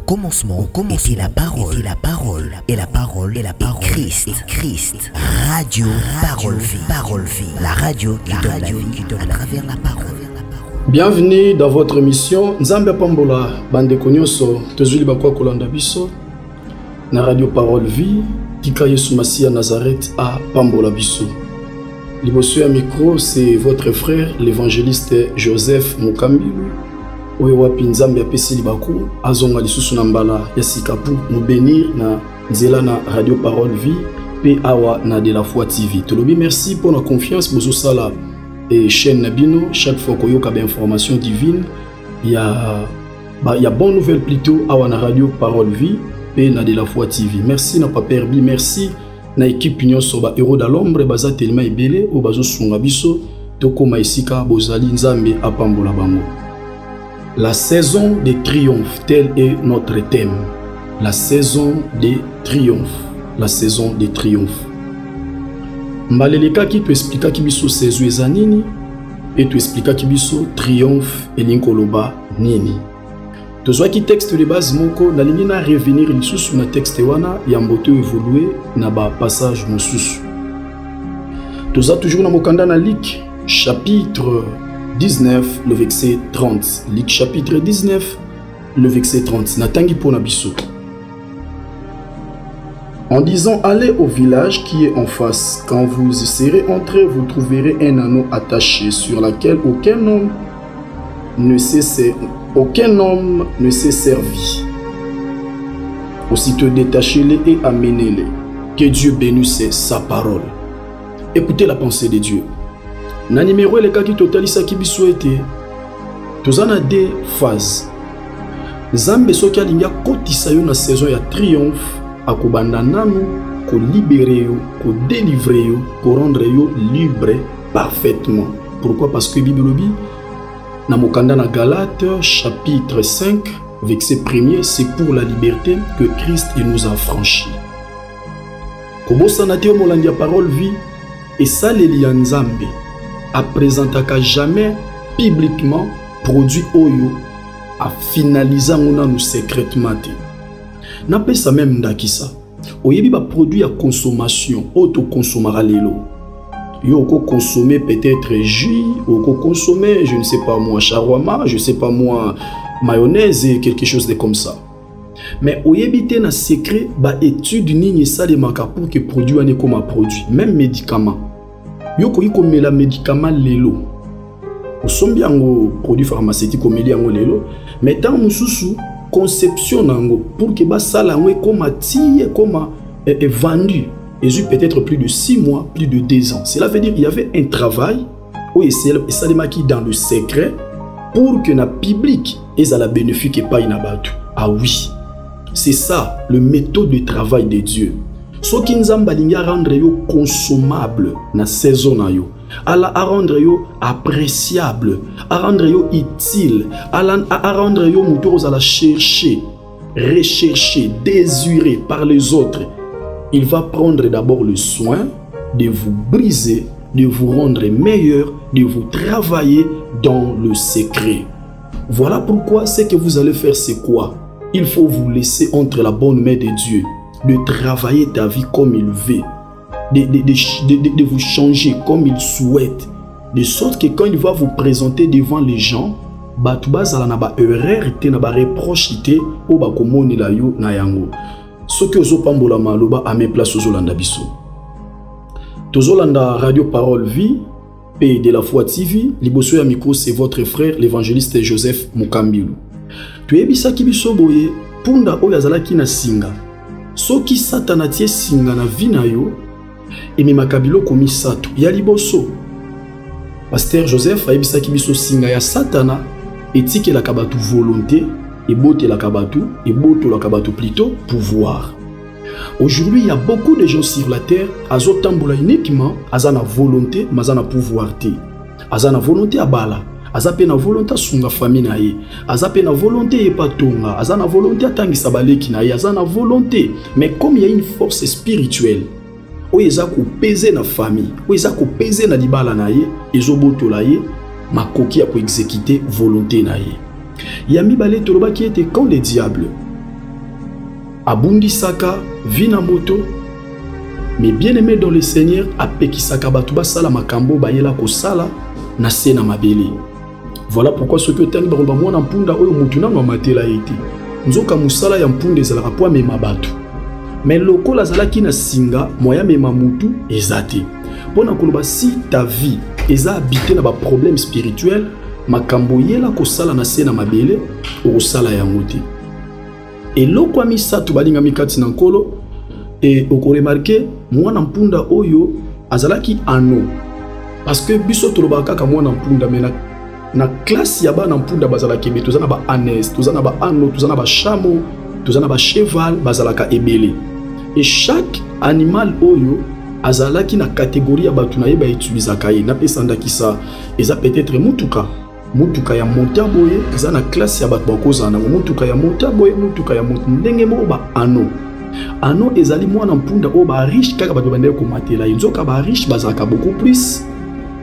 commencement était la parole, et la parole est Christ. Radio Parole Vie, la radio qui donne la vie à travers la parole. Bienvenue dans votre émission Nzambe Pambola Bandeko Nyonso tozuli bakwa kolanda biso na Radio Parole Vie tika Yesu Masia Nazareth à Pambola biso. Liboso ya micro c'est votre frère l'évangéliste Joseph Mukambilu oyo wapi Nzambe apesi libaku azonga lisusu na mbala ya sikapu nous bénir na nzela na Radio Parole Vie pe awa na de la foi TV. Tolobi merci pour la confiance bozo sala et chaîne Nabino, chaque fois qu'on y a des informations divines, il y a bonne nouvelle plutôt à la radio Parole Vie et na de la foi TV. Merci n'a pas perdu, merci na équipe Union Soba Héros de l'ombre baza tellement ebele au bazo sungabiso toko maisika bozali nzambe apambola bango. La saison des triomphes, tel est notre thème. La saison des triomphes, la saison des triomphes. Mbaleleka qui te explica qui biso saison ezanini et tu explica qui biso triomphe et linkoloba nini. Tozwa ki texte de base moko na lingi na revenir lisusu na texte wana ya mboto évoluer na ba passage mosusu. Tozwa toujours na mokanda na Luc chapitre 19 le verset 30. Luc chapitre 19 le verset 30. Na tangi pona biso. En disant allez au village qui est en face, quand vous y serez entrés, vous trouverez un anneau attaché sur lequel aucun homme ne s'est servi. Aussitôt détachez-les et amenez-les. Que Dieu bénisse sa parole. Écoutez la pensée de Dieu. Na numéro le cas qui totalisa qui bisouete. Tozana deux phases. Zambe soki alinga kotisa yo na saison ya triomphe. Akobanda nanu ko libérer yo, ko délivrer yo, ko rendre yo libre parfaitement. Pourquoi? Parce que Bible dit na mokanda na Galates chapitre 5 verset 1er, c'est pour la liberté que Christ nous a franchis. Kobosa na te molandi ya parole vie et ça les liens Nzambe a présentaka jamais publiquement produit oyo a finaliser ngona nous secrètement. N'a pas ça même d'akisa. Oyebi ba produit à consommation, auto-consommera lelo. Yo ko consommer peut-être jus, ou ko consommer, je ne sais pas moi, shawarma, je ne sais pas moi, mayonnaise et quelque chose de comme ça. Mais oyebi te na secret ba étude nini ça de maka pour que produit ane comme produit, même médicament. Yo ko yiko mela médicament lelo. Osombi yango produit pharmaceutique ko meli yango lelo, mais tant mususu conception nango pour que basala ngwe comme attire comme vendu et peut-être plus de 6 mois, plus de 2 ans. Cela veut dire qu'il y avait un travail où ça les maquille dans le secret pour que na public et à la bénéfique et pas inabatu. Ah oui, c'est ça le méthode de travail de Dieu. Ce qui nous a rendre yo consommable na saison na yo. À rendre yo appréciable, à rendre yo utile, à rendre yo moutons à la chercher, rechercher, désirer par les autres. Il va prendre d'abord le soin de vous briser, de vous rendre meilleur, de vous travailler dans le secret. Voilà pourquoi ce que vous allez faire c'est quoi? Il faut vous laisser entre la bonne main de Dieu, de travailler ta vie comme il veut. De vous changer comme il souhaite, de sorte que quand il va vous présenter devant les gens, batubazala na ba erreur te na ba reproche te o ba komoni la yo na yango. Ce que ozo pambola maloba à mes places ozolanda biso. Tozolanda Radio Parole Vie et de la foi TV, liboso ya micro c'est votre frère l'évangéliste Joseph Mukambilu. Tuyebisa ki biso boye punda oyo azalaki na singa. Soki Satan atie singa na vie na yo et mi makabilo komi sato ya liboso. Pasteur Joseph a ebisa ki biso singa ya Satana etike la kabatu volonté et bote la kabatu et bote la kabatu plutôt pouvoir. Aujourd'hui, il y a beaucoup de gens sur la terre azo tambola uniquement azana volonté mazana pouvoir te. Azana volonté abala, azape na volonté sunga famille na ye, azape na volonté epatonga, azana volonté atangisa baleki na ye, azana volonté. Mais comme il y a une force spirituelle où ils ont pesé na famille, où ils ont pesé na libala na ye, ils ont boto la ye, ma coquille pour exécuter volonté na ye. Yami balé toloba qui était quand le diable abundisaka vina moto. Mais bien aimé dans le Seigneur, apekisaka batu basala makambo bayela kosala na se na mabele. Voilà pourquoi ce que tangi ba mwana mpunda oyo mutu na matela ete. Nzoka musala ya mpunda ezalaka po amema batu. Mais lokola azalaki na singa moya mema mutu ezate. Pona koloba si ta vie eza habité na ba problème spirituel, makambo yela kosala na se na mabele okosala yango te. Et loko misatu balinga mikati na nkolo et oko remarquer mwana mpunda oyo azalaki ano parce que biso tolobaka ka mwana mpunda mena na classe ya bana mpunda bazalaki be tozana ba anes, tozana ba ano, tozana ba chameau, tozana ba cheval bazalaka ebele. Et chaque animal oyo azalaki na catégorie ya batu na ye ba utilisaka ye na pesanda kisa eza peut-être mutuka ya motaboye eza na classe ya batu bakozana mutuka ya motaboye mutuka ya ndenge mo ba ano. Ano ezali mwana mpunda o ba riche kaka bato bande ko matela nzoka ba riche bazaka beaucoup plus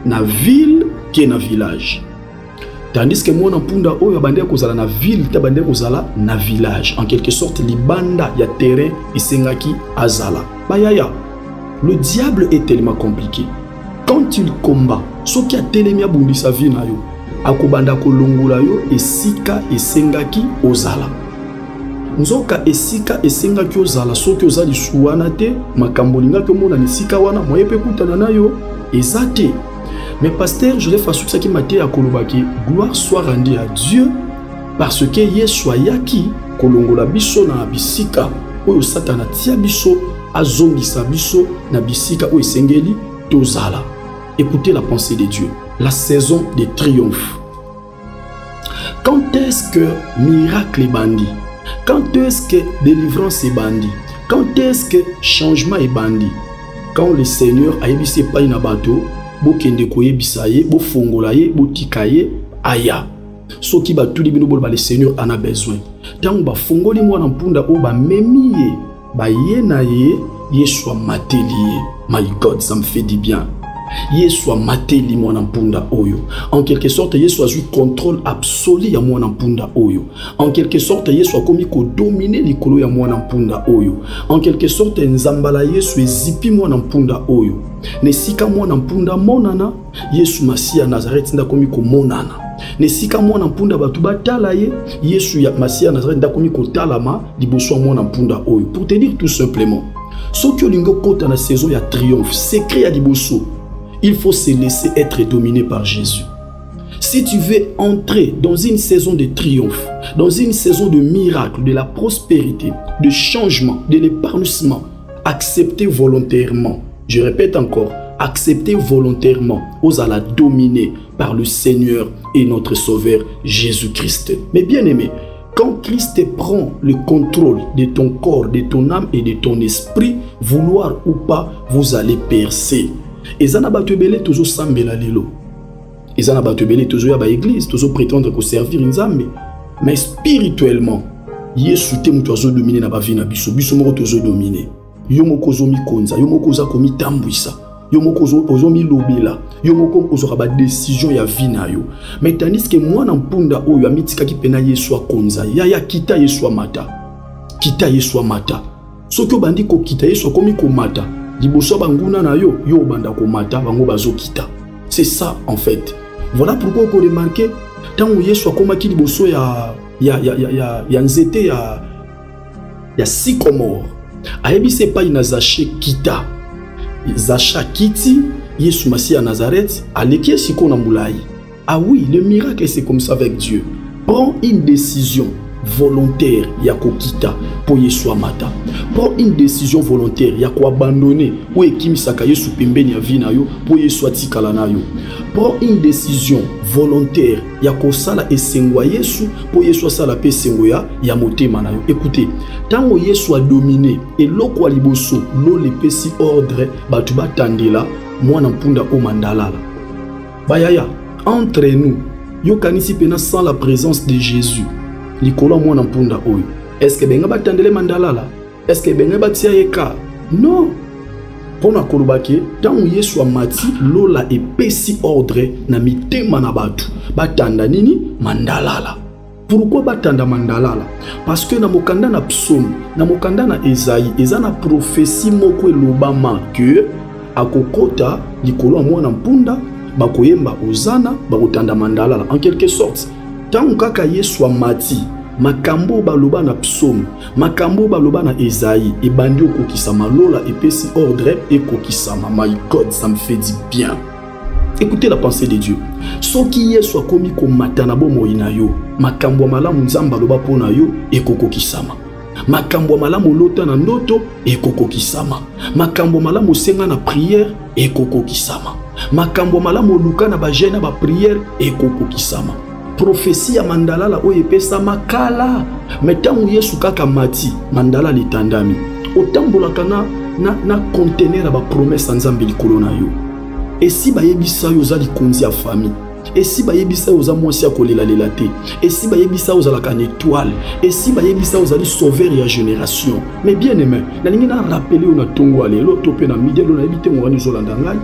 na ville que na village. Tandis que mwana mpunda oyo bande kozala na ville ta bande kozala na village. En quelque sorte libanda ya terrain esengaki azala. Bayaya. Le diable est tellement compliqué. Quand il combat, ce qui a telemi abundi sa vie na yo, akobanda kolongola yo esika esengaki ozala. Nzoka esika esengaki ozala soki ozali suwana te makambo lingaki omona esika wana moye pe kutana na yo ezate. Mais pasteur Joseph Asukisaki Maté a kolobaki gloire soit rendue à Dieu parce que Yesu ayaki kolongola biso na bisika oyo Satana tia biso azongisa biso na bisika oyo esengeli tozala. Écoutez la pensée de Dieu, la saison des triomphes. Quand est-ce que miracle est bandit? Quand est-ce que délivrance est bandit? Quand est-ce que changement est bandit? Quand le Seigneur a ébissé pas une bateau, bo kende koye bisaye, bo fongolaye, bo tikaye, aya. Ce qui va tout libino bol ba le Seigneur en a besoin. Tant ba fongoli mwana mpunda o ba memiye, ba ye na ye, Yeshua mateliye. My God, ça me fait du bien. Yeshua mateli mwana mpunda oyo. En quelque sorte, Yeshua joue contrôle absolu ya mwana mpunda oyo. En quelque sorte, Yeshua komi ko dominer likolo ya mwana mpunda oyo. En quelque sorte, nzambala Yesu ezipi mwana mpunda oyo. Nesika mwana mpunda monana, Yesu Masia Nazareth nda komi ko monana. Nesika mwana mpunda batu batala ye, Yesu ya Masia Nazareth nda komi ko talama liboso mwana mpunda oyo. Pour te dire tout simplement, ce que lingo kota na saison ya triomphe, secret ya liboso. Il faut se laisser être dominé par Jésus. Si tu veux entrer dans une saison de triomphe, dans une saison de miracle, de la prospérité, de changement, de l'épanouissement, acceptez volontairement. Je répète encore, acceptez volontairement. Ose à la dominer par le Seigneur et notre Sauveur Jésus-Christ. Mais bien aimé, quand Christ prend le contrôle de ton corps, de ton âme et de ton esprit, vouloir ou pas, vous allez percer. Ezana batubele toujours sambela lelo. Ezana batubele toujours ya ba église, toujours prétendre ko servir nzambe. Mais spirituellement, Yesu te mutu azo dominer na ba vie na biso, biso moko tozo dominer. Yo moko zo mi konza, yo moko za komi tambwisa. Yo moko zo mi lobela, yo moko ozo ba décision ya vie na yo. Mais tandis que mwana mpunda oyo amitika ki pena Yesu akonza, ya kita Yesu mata. Kita Yesu mata. Soko bandi ko kita Yesu komi ko mata. Liboso banguna na yo banda ko mata bango bazo kita. C'est ça en fait. Voilà pourquoi on remarque tant où Yesu akomaki liboso ya nzete ya sycomore. Ayebise pa ina zache kita. Zacha kiti Yesu Masia Nazareth aleki siko na mbulai. Ah oui, le miracle c'est comme ça avec Dieu. Prends une décision volontaire ya kokita pour Yesu mata. Prends une décision volontaire ya ko abandonner ou ekimisaka Yesu pembeni ya vie na yo pour Yesu atikala na yo. Prends une décision volontaire ya ko sala esengwa Yesu pour Yesu sala pe sengoya ya motema na yo. Écoutez, tango Yesu a dominé et loko liboso lo le pesi ordre batu batandela mwana mpunda o mandalala. Bayaya, entre nous, yo kanisi pena sans la présence de Jésus. Likolo mwana mpunda oyo. Est-ce que benga batandele mandalala? Est-ce que benga batia yeka? Non. Pona kolobake, tango Yesu amati lola epesi ordre na mitema na batu. Batanda nini mandalala. Pourquoi batanda mandalala? Parce que na mokanda na psaume, na mokanda na Esaïe, eza na prophétie moko elobama que akokota likolo mwana mpunda bakoyemba ozana bakotanda mandalala. En quelque sorte, tant kaka Yesu amati makambo baloba na psaume, makambo baloba na Esaïe, ebandi okokisama lola epesi ordre ekokisama. My God, ça me fait du bien. Écoutez la pensée de Dieu. Soki Yesu akomi komata na bomoi na yo, makambo malamu nzamba loba pona yo ekokokisama. Makambo malamu lota na ndoto ekokokisama. Makambo malamu senga na prière ekokokisama. Makambo malamu luka na bajena ba prière ekokokisama. Prophétie ya mandalala oyo epesa makala. Metangu Yesu kaka mati mandala litandami. Otambolaka na conteneur ba promesse nzambe likolo na yo. Et si bayebisa yo za likonzi ya famille, et si bayebisa yo za mwasi ya kolela lela te, et si bayebisa yo za la kan étoile, et si bayebisa yo za li sauveur ya génération. Mais bien aimé, na lingi na rappeler yo na tongo alelo topé na midi lo na ebite ngwani zolanda ngai.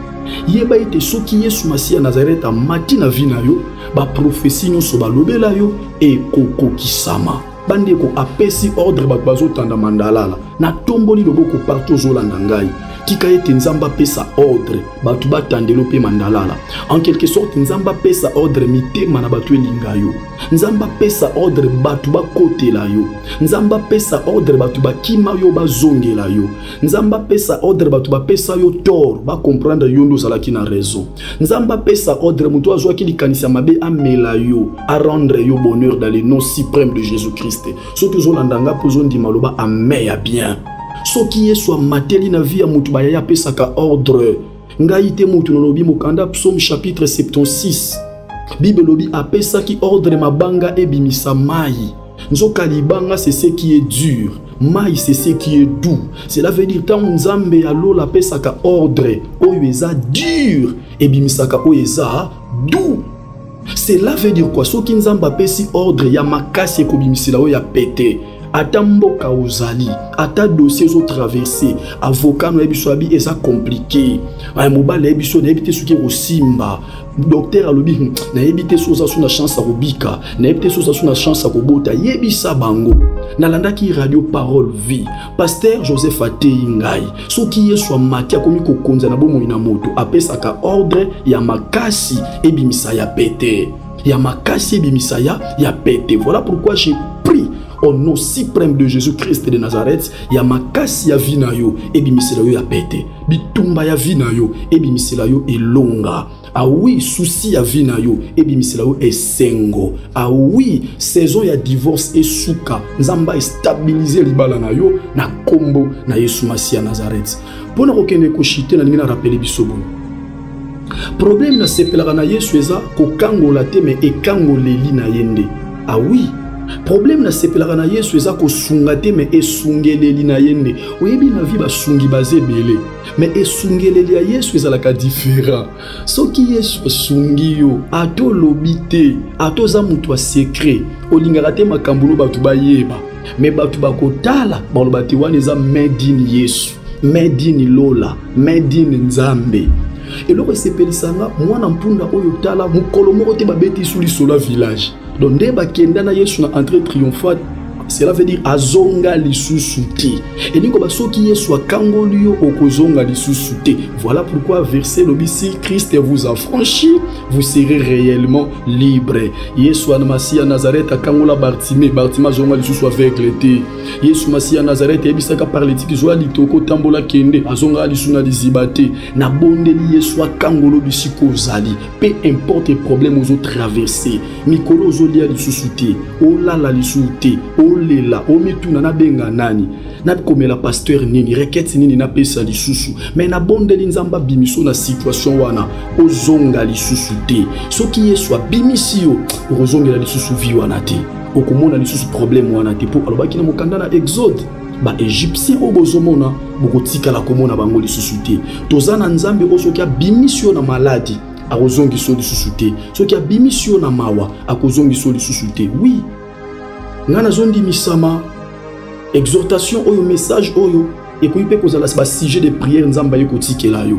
Yeba ite soki Yesu Masiya Nazareth amati na vie na yo, ba prophétie nyonso balobela yo ekokokisama. Bandeko apesi ordre bazo tanda mandalala. Na tomboli loboko partout zolanda ngai. Tika ete nzamba pesa ordre batu batandelo pe mandalala. En quelque sorte nzamba pesa ordre mitema na batu elinga yo. Nzamba pesa ordre batu bakotela yo. Nzamba pesa ordre batu bakima yo bazongela yo. Nzamba pesa ordre batu bapesa yo tort ba comprendre yo ndo zalaki na raison. Nzamba pesa ordre mutu azwa ki likanisa mabe amela yo a rendre yo bonheur dans le nom suprême de Jésus-Christ. Soki zolanda pozo ndima loba ameya bien. Soki Yesu amateli na vie ya mutu bayaya pesaka ordre. Ngai te mutu nolobi mokanda psaume chapitre 76. Bible lobi apesaki ordre mabanga ebimisa mai. Nzoka libanga c'est ce qui est dur. Mai c'est ce qui est doux. Cela veut dire tant nzambe alola pesaka ordre oyo eza dur ebimisaka oyo eza doux. Cela veut dire quoi? Soki nzamba pesi ordre ya makasi ekobimisila oyo ya pété. Ata mboka ozali, ata dossier zo traversé, avocat no ebiso abi eza compliqué. Ay mobile ebiso na ebite suki osimba. Docteur alobi na ebite soza suna chance à kobika, na ebite soza suna chance à kobota, yebisa bango. Nalandaki radio Parole Vie. Pasteur Joseph Atei ngai. Soki Yesu amati akomi kokonza na bomo ina moto, apesaka ordre ya makasi ebimisa ya pété. Ya makasi ebimisa ya pété. Voilà pourquoi j'ai pris au nom suprême de Jésus-Christ de Nazareth, ya makasi ya vina yo, ebimisela yo ya pete. Bitumba ya vina yo, ebimisela yo elonga. Ah oui, souci ya vina yo, ebimisela yo esengo. Ah oui, saison ya divorce esuka. Nzamba stabiliser libala na yo, na kombo na Yesu Masiya Nazareth. Pona kokende ko chite na ngina rappeler bisobo. Problème na sepelaka na Yesu eza kokangola te me ekangoleli na yende. Ah oui. Problème na sepelaka na Yesu eza ko sunga te me esungeleli na yende. Oyebi na vie basungi bazebele. Mais esungeleli ya Yesu ezalaka différent. Soki Yesu sungi yo, ato lobite, ato za mutu a secret. Olingaka te makambulo batu bayeba. Mais batu bakotala, baloba te wana eza made in Yesu, made in Lola, made in Nzambe. Et loko sepelisanga mwana mpunda oyo tala mukolo moko te babeti suli sola village. Donc dès bakenda na Yesu na entrée triomphale, cela veut dire azonga lisusu te. Et niko basoki Yesu akangoli yo okozonga lisusu te. Voilà pourquoi verset lobi si Christ vous a franchi, vous serez réellement libre. Yesu Masiya Nazareth akangola Bartimée, Bartimée zonga lisusu aveugle te. Yesu Masiya Nazareth ebisaka paralytique zo litoko tambola kende azonga lisusu na dizibate. Na bondeli Yesu akangolo bisiko zali. Peu importe les problèmes aux autres traversés. Mikolo zolia lisusu te. Olala lisusu te. Olela, omituna na benga nani. Na komela pasteur nini, requête nini na pesa lisusu. Mais na bondeli nzamba bimiso na situation wana. Ozonga lisusu te. Soki Yesu abimisi yo, ozongela lisusu vi wana te. Okomona lisusu problème wana te. Po alobaki na mokanda na Exode. Ba Égyptien obozomona, bokotika la komona bango lisusu te. Tozana nzambe osoki abimisi yo na maladie. Akozongi so lisusu te. Soki abimisi yo na mawa, akozongi so lisusu te. Oui. Ngana zondi misama exhortation oyo message oyo ekoyipe kozala ba sujet de prière nzamba yeko tikela yo.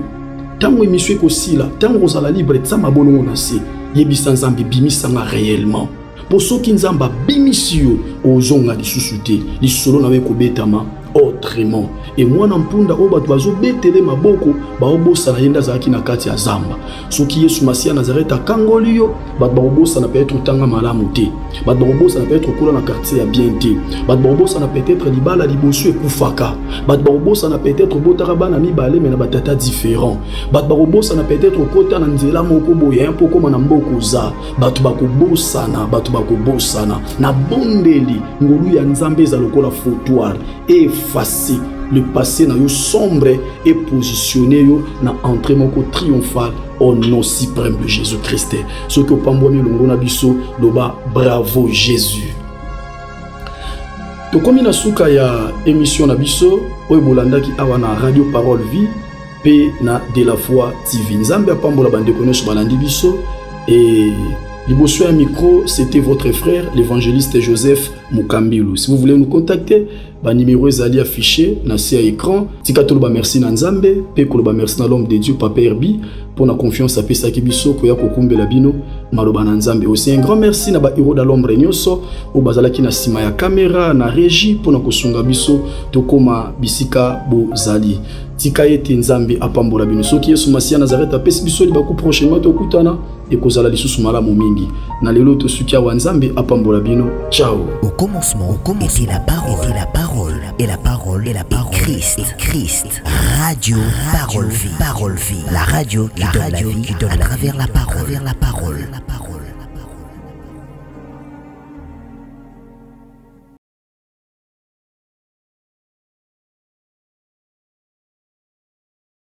Tango emission ko sila, tango kozala libre tsama bonongo na se. Yebisa nzambe bimisanga réellement. po soki nzamba bimisio ozonga lisusu te lisolo nawe kobetama autrement. Et moi nampunda o bato bazo betele maboko baobosa na yenda zaki na kati ya zamba. Soki Yesu Masia Nazareth kangolio bato baobosa na peut-être tanga malamu te. Bato baobosa na peut-être kola na quartier ya bien te. Bato baobosa na peut-être libala libosu ekufaka. Bato baobosa na peut-être botara bana mibale mais na batata différent. Bato baobosa na peut-être kota na nzela moko boye un peu comme na mboko za. Bato bakobosa na na bondeli ngolu ya nzambe za lokola fautoire et effacer le passé na yo sombre et positionner yo na entrée moko triomphale au nom suprême de Jésus-Christ. Ce que pambwami longo na biso loba bravo Jésus. To komi na suka ya émission na biso oyo bolandaki awa na Radio Parole Vie pe na De la Foi TV. Nzambe apambola bandeko nyonso balandi biso et liboso ya micro, c'était votre frère l'évangéliste Joseph Mukambilou. Si vous voulez nous contacter, ba numéro ezali affiché na à écran. Tika toloba merci na Nzambe, pe koloba merci na l'homme de Dieu Papa Herbi pour la confiance à pesa kibiso ko ya kokumbela bino maloba na Nzambe. Aussi un grand merci na ba héros da l'ombre nyonso o bazalaki na sima ya caméra na régie pour na kosunga biso to koma bisika bozali. Tika ete Nzambe apambola bino. Soki Yesu Masia Nazareth apesi biso libaku prochainement to kutana et kozala lisusu malamu mingi. Na lelo to sukia wa Nzambe apambola bino. Ciao. Au commencement était la parole, et la parole, et la parole, Christ. Radio Parole Vie, la radio qui donne la vie à travers la parole.